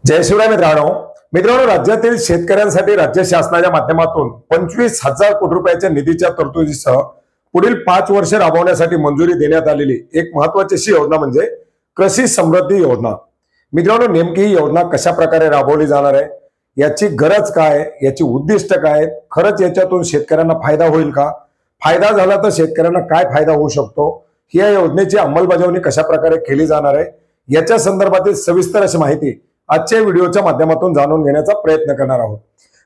जय शिवराय मित्रांनो राज्यातील शेतकऱ्यांसाठी राज्य शासनाच्या माध्यमातून 25,000 कोटी रुपयाच्या निधीच्या तरतुदीसह पुढील 5 वर्ष राबवण्यासाठी मंजुरी देण्यात आलेली एक महत्त्वाची अशी योजना म्हणजे कृषी समृद्धी योजना। मित्रांनो, नेमकी ही योजना कशा प्रकारे राबवली जाणार आहे, याची गरज काय, याची उद्दिष्ट काय, खरंच याच्यातून शेतकऱ्यांना फायदा होईल का, फायदा झाला तर शेतकऱ्यांना काय फायदा होऊ शकतो, ही या योजनेची अंमलबजावणी कशा प्रकारे केली जाणार आहे, याच्या संदर्भातील सविस्तर अशी माहिती आजच्या व्हिडिओच्या माध्यमातून जाणून घेण्याचा प्रयत्न करणार आहोत।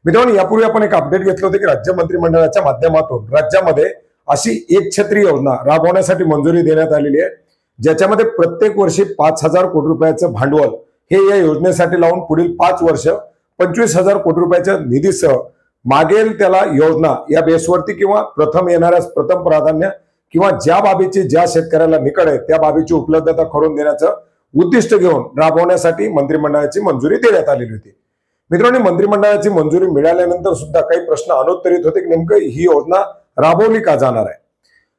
मित्रांनो, यापूर्वी आपण एक अपडेट घेतलं होतं की राज्य मंत्रिमंडळाच्या माध्यमातून राज्यामध्ये अशी एक छत्री योजना राबवण्यासाठी मंजुरी देण्यात आलेली आहे, ज्याच्यामध्ये प्रत्येक वर्षी 5,000 कोटी रुपयाचं भांडवल हे या योजनेसाठी लावून पुढील 5 वर्ष 25,000 कोटी रुपयाच्या निधीसह मागेल त्याला योजना या बेसवरती किंवा प्रथम येणाऱ्यास प्रथम प्राधान्य किंवा ज्या बाबीची ज्या शेतकऱ्याला निकड आहे त्या बाबीची उपलब्धता करून देण्याचं उद्दिष्ट घेऊन राबवण्यासाठी मंत्रिमंडळाची मंजुरी देण्यात आलेली होती। मित्रांनो, मंत्रिमंडळाची मंजुरी मिळाल्यानंतर सुद्धा काही प्रश्न अनुत्तरित होते की नेमकं ही योजना राबवली का जाणार आहे।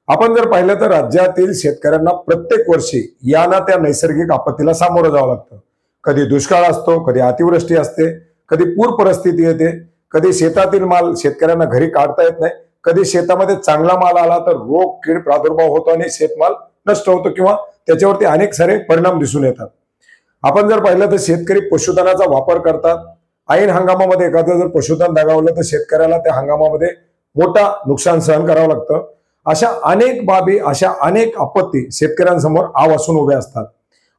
आपण जर पाहिलं तर राज्यातील शेतकऱ्यांना प्रत्येक वर्षी या ना त्या नैसर्गिक आपत्तीला सामोरं जावं लागतं। कधी दुष्काळ असतो, कधी अतिवृष्टी असते, कधी पूर परिस्थिती येते, कधी शेतातील माल शेतकऱ्यांना घरी काढता येत नाही, कधी शेतामध्ये चांगला माल आला तर रोग कीड प्रादुर्भाव होतो आणि शेतमाल नष्ट होतो किंवा त्याच्यावरती अनेक सारे परिणाम दिसून येतात। आपण जर पाहिलं तर शेतकरी पशुधनाचा वापर करतात। ऐन हंगामामध्ये एखादं जर पशुधन दगावलं तर शेतकऱ्याला त्या हंगामामध्ये मोठा नुकसान सहन करावं लागतं। अशा अनेक बाबी, अशा अनेक आपत्ती शेतकऱ्यांसमोर आवासून उभ्या असतात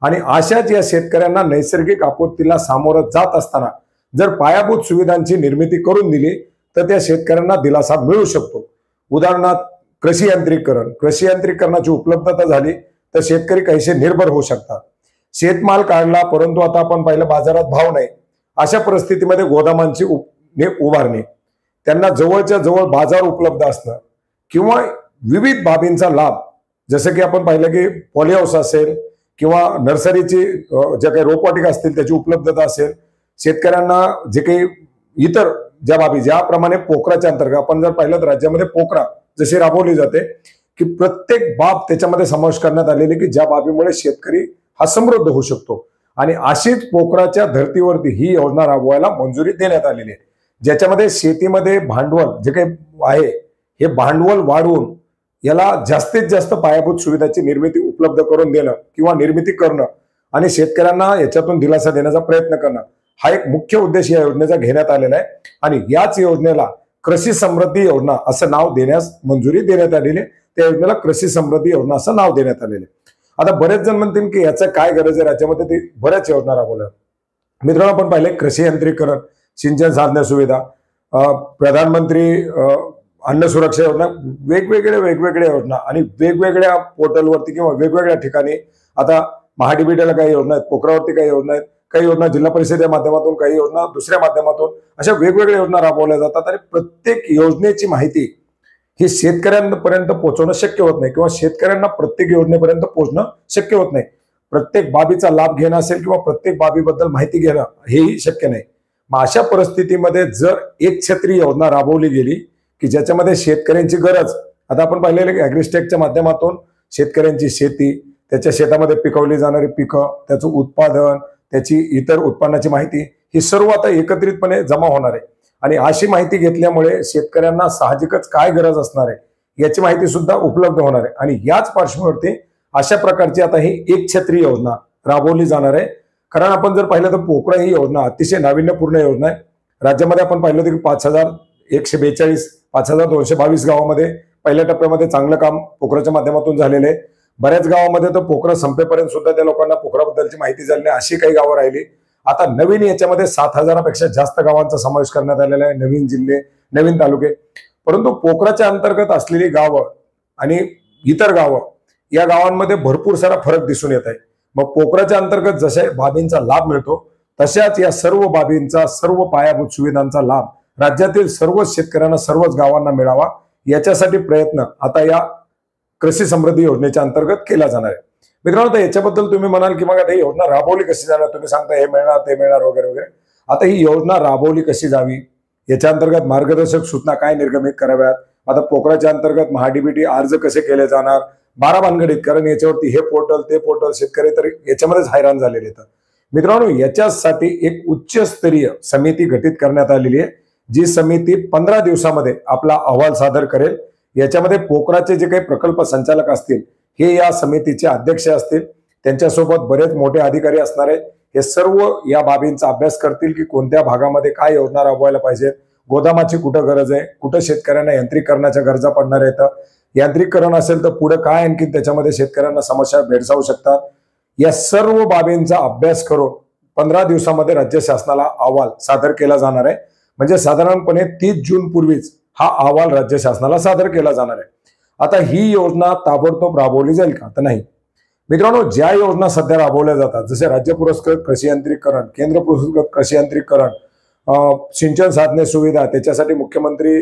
आणि अशाच या शेतकऱ्यांना नैसर्गिक आपत्तीला सामोरं जात असताना जर पायाभूत सुविधांची निर्मिती करून दिली तर त्या शेतकऱ्यांना दिलासा मिळू शकतो। उदाहरणार्थ कृषी यांत्रिकरणाची उपलब्धता झाली तर शेतकरी काहीसे निर्भर होऊ शकतात। शेतमाल काढला परंतु आता आपण पाहिलं बाजारात भाव नाही, अशा परिस्थितीमध्ये गोदामांची उभारणी, त्यांना जवळच्या जवळ बाजार उपलब्ध असणं किंवा विविध बाबींचा लाभ, जसं की आपण पाहिलं की पॉलीहाऊस असेल किंवा नर्सरीची ज्या काही रोपवाटिका असतील त्याची उपलब्धता असेल, शेतकऱ्यांना जे काही इतर ज्या बाबी, ज्याप्रमाणे पोखराच्या अंतर्गत आपण जर पाहिलं तर राज्यामध्ये पोखरा जशी राबवली जाते की प्रत्येक बाब त्याच्यामध्ये समावेश करण्यात आलेली की ज्या बाबीमुळे शेतकरी हा समृद्ध होऊ शकतो आणि अशीच पोखराच्या धर्तीवरती ही योजना राबवायला मंजुरी देण्यात आलेली आहे, ज्याच्यामध्ये शेतीमध्ये भांडवल जे काही आहे हे भांडवल वाढवून याला जास्तीत जास्त पायाभूत सुविधाची निर्मिती उपलब्ध करून देणं किंवा निर्मिती करणं आणि शेतकऱ्यांना याच्यातून दिलासा देण्याचा प्रयत्न करणं हा एक मुख्य उद्देश या योजनेचा घेण्यात आलेला आहे आणि याच योजनेला कृषी समृद्धी योजना असं नाव देण्यास मंजुरी देण्यात आलेली आहे। त्या योजनेला कृषी समृद्धी योजना असं नाव देण्यात आलेले। आता बरेच जण म्हणतील की याचं काय गरज आहे, राज्यामध्ये ते बऱ्याच योजना राबवल्या। मित्रांनो, आपण पाहिले कृषी यांत्रिकरण, सिंचन साधन सुविधा, प्रधानमंत्री अन्न सुरक्षा योजना, वेगवेगळ्या योजना आणि वेगवेगळ्या पोर्टलवरती किंवा वेगवेगळ्या ठिकाणी आता महाडीबीटीला काही योजना आहेत, पोखरावरती काही योजना आहेत, काही योजना जिल्हा परिषदेच्या माध्यमातून, काही योजना दुसऱ्या माध्यमातून, अशा वेगवेगळ्या योजना राबवल्या जातात आणि प्रत्येक योजनेची माहिती ही शेतकऱ्यांपर्यंत पोहोचवणं शक्य होत नाही किंवा शेतकऱ्यांना प्रत्येक योजनेपर्यंत पोहोचणं शक्य होत नाही। प्रत्येक बाबीचा लाभ घेणं असेल किंवा प्रत्येक बाबीबद्दल माहिती घेणं हेही शक्य नाही। मग अशा परिस्थितीमध्ये जर एक छत्री योजना राबवली गेली की ज्याच्यामध्ये शेतकऱ्यांची गरज, आता आपण पाहिलेलं की ॲग्रिस्टेकच्या माध्यमातून शेतकऱ्यांची शेती, त्याच्या शेतामध्ये पिकवली जाणारी पिकं, त्याचं उत्पादन, त्याची इतर उत्पन्नाची माहिती ही सर्व आता एकत्रितपणे जमा होणार आहे आणि अशी माहिती घेतल्यामुळे शेतकऱ्यांना साहजिकच काय गरज असणार आहे याची माहिती सुद्धा उपलब्ध होणार आहे आणि याच पार्श्वभूमीवरती अशा प्रकारची आता ही एक छत्री योजना राबवली जाणार आहे। कारण आपण जर पाहिलं तर पोखरा ही योजना अतिशय नाविन्यपूर्ण योजना आहे। राज्यामध्ये आपण पाहिलं की 5,142 5,222 गावामध्ये पहिल्या टप्प्यामध्ये चांगलं काम पोखराच्या माध्यमातून झालेलं आहे। बऱ्याच गावामध्ये तर पोखरा संपेपर्यंत सुद्धा त्या लोकांना पोखराबद्दलची माहिती झाली नाही, अशी काही गावं राहिली। आता नवीन याच्यामध्ये 7,000पेक्षा जास्त गावांचा समावेश करण्यात आलेला आहे, नवीन जिल्हे, नवीन तालुके। परंतु पोखराच्या अंतर्गत असलेली गावं आणि इतर गावं या गावांमध्ये भरपूर सारा फरक दिसून येत आहे। मग पोखराच्या अंतर्गत जशा बाबींचा लाभ मिळतो तशाच या सर्व बाबींचा, सर्व पायाभूत सुविधांचा लाभ राज्यातील सर्वच शेतकऱ्यांना, सर्वच गावांना मिळावा याच्यासाठी प्रयत्न आता या कृषी समृद्धी योजनेच्या अंतर्गत केला जाणार आहे। मित्रांनो, तर याच्याबद्दल तुम्ही म्हणाल की मग आता ही योजना राबवली कशी जाणार, तुम्ही सांगता हे मिळणार ते मिळणार वगैरे वगैरे। आता ही योजना राबवली कशी जावी, याच्या अंतर्गत मार्गदर्शक सूचना काय निर्गमित कराव्यात, आता पोखराच्या अंतर्गत महाडीबीटी अर्ज कसे केले जाणार, 12 भानगडीत, कारण याच्यावरती हे पोर्टल ते पोर्टल शेतकरी तर याच्यामध्येच हैराण झालेले आहेत। मित्रांनो, याच्यासाठी एक उच्चस्तरीय समिती गठीत करण्यात आलेली आहे, जी समिती 15 दिवसामध्ये आपला अहवाल सादर करेल। याच्यामध्ये पोखराचे जे काही प्रकल्प संचालक असतील हे या समितीचे अध्यक्ष असतील, त्यांच्यासोबत बरेच मोठे अधिकारी असणार आहेत। हे सर्व या बाबींचा अभ्यास करतील की कोणत्या भागामध्ये काय योजना राबवायला पाहिजे, गोदामाची कुठं गरज आहे, कुठं शेतकऱ्यांना यांत्रिकीकरणाच्या गरजा पडणार आहेत, यांत्रिकीकरण असेल तर पुढे काय आणखी त्याच्यामध्ये शेतकऱ्यांना समस्या भेडसावू शकतात, या सर्व बाबींचा अभ्यास करून 15 दिवसामध्ये राज्य शासनाला अहवाल सादर केला जाणार आहे। म्हणजे साधारणपणे 30 जून पूर्वीच हा अहवाल राज्य शासनाला सादर केला जाणार आहे। आता ही योजना ताबडतोब राबवली जाईल का? तर नाही मित्रांनो, ज्या योजना सध्या राबवल्या जातात, जसे राज्य पुरस्कृत कृषी यांत्रिकीकरण, केंद्र पुरस्कृत कृषी यांत्रिकीकरण, सिंचन साधने सुविधा, त्याच्यासाठी मुख्यमंत्री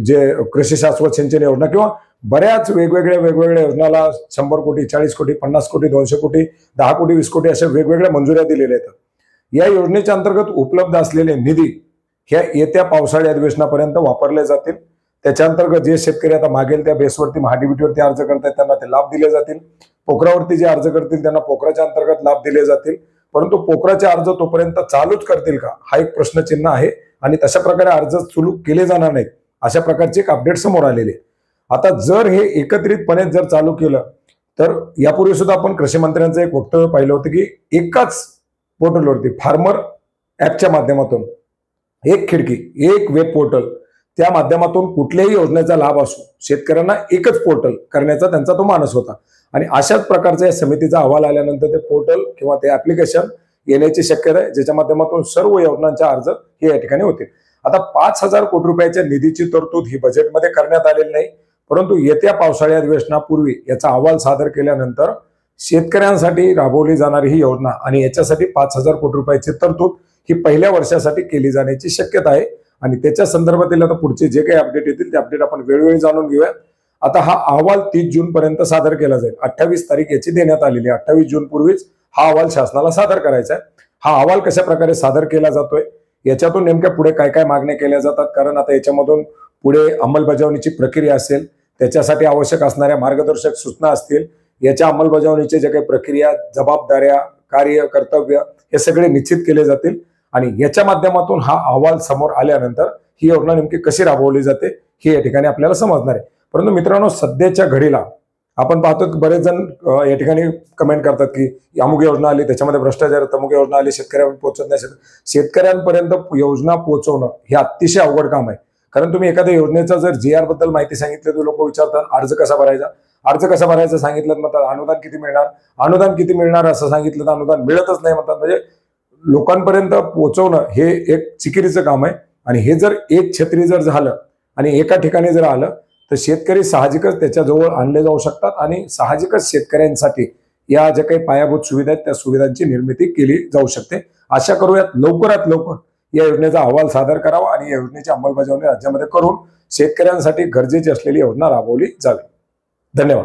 जे कृषी शाश्वत सिंचन योजना किंवा बऱ्याच वेगवेगळ्या योजनाला 100 कोटी, 40 कोटी, 50 कोटी, 200 कोटी, 10 कोटी, 20 कोटी अशा वेगवेगळ्या मंजुऱ्या दिलेल्या आहेत। या योजनेच्या अंतर्गत उपलब्ध असलेले निधी ह्या येत्या पावसाळी अधिवेशनापर्यंत वापरले जातील। त्याच्या अंतर्गत जे शेतकरी आता मागेल त्या बेसवरती महाडीबीटीवरती अर्ज करतात त्यांना ते लाभ दिले जातील। पोखरावरती जे अर्ज करतील त्यांना पोखराच्या अंतर्गत लाभ दिले जातील। परंतु पोखराचे अर्ज तोपर्यंत चालूच करतील का, हा एक प्रश्नचिन्ह आहे आणि तशा प्रकारे अर्ज सुरू केले जाणार नाहीत, अशा प्रकारचे एक अपडेट समोर आलेले। आता जर हे एकत्रितपणे जर चालू केलं तर यापूर्वी सुद्धा आपण कृषी मंत्र्यांचं एक वक्तव्य पाहिलं होतं की एकाच पोर्टलवरती फार्मर ऍपच्या माध्यमातून एक खिडकी, एक वेब पोर्टल, त्या माध्यमातून कुठल्याही योजनेचा लाभ असो शेतकऱ्यांना एकच पोर्टल करण्याचा त्यांचा तो मानस होता। आणि अशाच प्रकारचा या समितीचा अहवाल आल्यानंतर ते पोर्टल किंवा ते ऍप्लिकेशन येण्याची शक्यता आहे, ज्याच्या माध्यमातून सर्व योजनांचे अर्ज हे या ठिकाणी होतील। आता 5,000 कोटी रुपयाच्या निधीची तरतूद ही बजेटमध्ये करण्यात आलेली नाही, परंतु येत्या पावसाळी अधिवेशनापूर्वी याचा अहवाल सादर केल्यानंतर शेतकऱ्यांसाठी राबवली जाणारी ही योजना आणि याच्यासाठी 5,000 कोटी रुपयाची तरतूद ही पहिल्या वर्षासाठी केली जाण्याची शक्यता आहे। आणि त्याच्या संदर्भातील आता पुढचे जे काही अपडेट येतील ते अपडेट आपण वेळोवेळी जाणून घेऊया। आता हा अहवाल 30 जून पर्यंत सादर केला जाईल। 28 तारीख याची देण्यात आलेली आहे। 28 जून पूर्वीच हा अहवाल शासनाला सादर करायचा आहे। हा अहवाल कशा प्रकारे सादर केला जातोय, याच्यातून नेमक्या पुढे काय काय मागण्या केल्या जातात, कारण आता याच्यामधून पुढे अंमलबजावणीची प्रक्रिया असेल, त्याच्यासाठी आवश्यक असणाऱ्या मार्गदर्शक सूचना असतील, याच्या अंमलबजावणीचे जे काही प्रक्रिया, जबाबदाऱ्या, कार्य, कर्तव्य हे सगळे निश्चित केले जातील। आणि याच्या माध्यमातून हा अहवाल समोर आल्यानंतर ही योजना नेमकी कशी राबवली जाते हे या ठिकाणी आपल्याला समजणार आहे। परंतु मित्रांनो, सध्याच्या घडीला आपण पाहतो की बरेच जण या ठिकाणी कमेंट करतात की अमुक योजना आली त्याच्यामध्ये भ्रष्टाचार, तमुक योजना आली शेतकऱ्यांपर्यंत पोहोचत नाही। शेतकऱ्यांपर्यंत योजना पोहोचवणं हे अतिशय अवघड काम आहे, कारण तुम्ही एखाद्या योजनेचा जर GR बद्दल माहिती सांगितलं तर लोक विचारतात अर्ज कसा भरायचा, अर्ज कसा भरायचा सांगितलं म्हणतात अनुदान किती मिळणार, अनुदान किती मिळणार असं सांगितलं तर अनुदान मिळतच नाही म्हणतात। म्हणजे लोकांपर्यंत पोहोचवणं हे एक चिकिरीचं काम आहे। आणि हे जर एक छत्री जर झालं आणि एका ठिकाणी जर आलं तर शेतकरी साहजिकच त्याच्याजवळ आणले जाऊ शकतात आणि साहजिकच शेतकऱ्यांसाठी या ज्या काही पायाभूत सुविधा आहेत त्या सुविधांची निर्मिती केली जाऊ शकते। आशा करूयात लवकरात लवकर या योजनेचा अहवाल सादर करावा आणि या योजनेची अंमलबजावणी राज्यामध्ये करून शेतकऱ्यांसाठी गरजेची असलेली योजना राबवली जावी। धन्यवाद।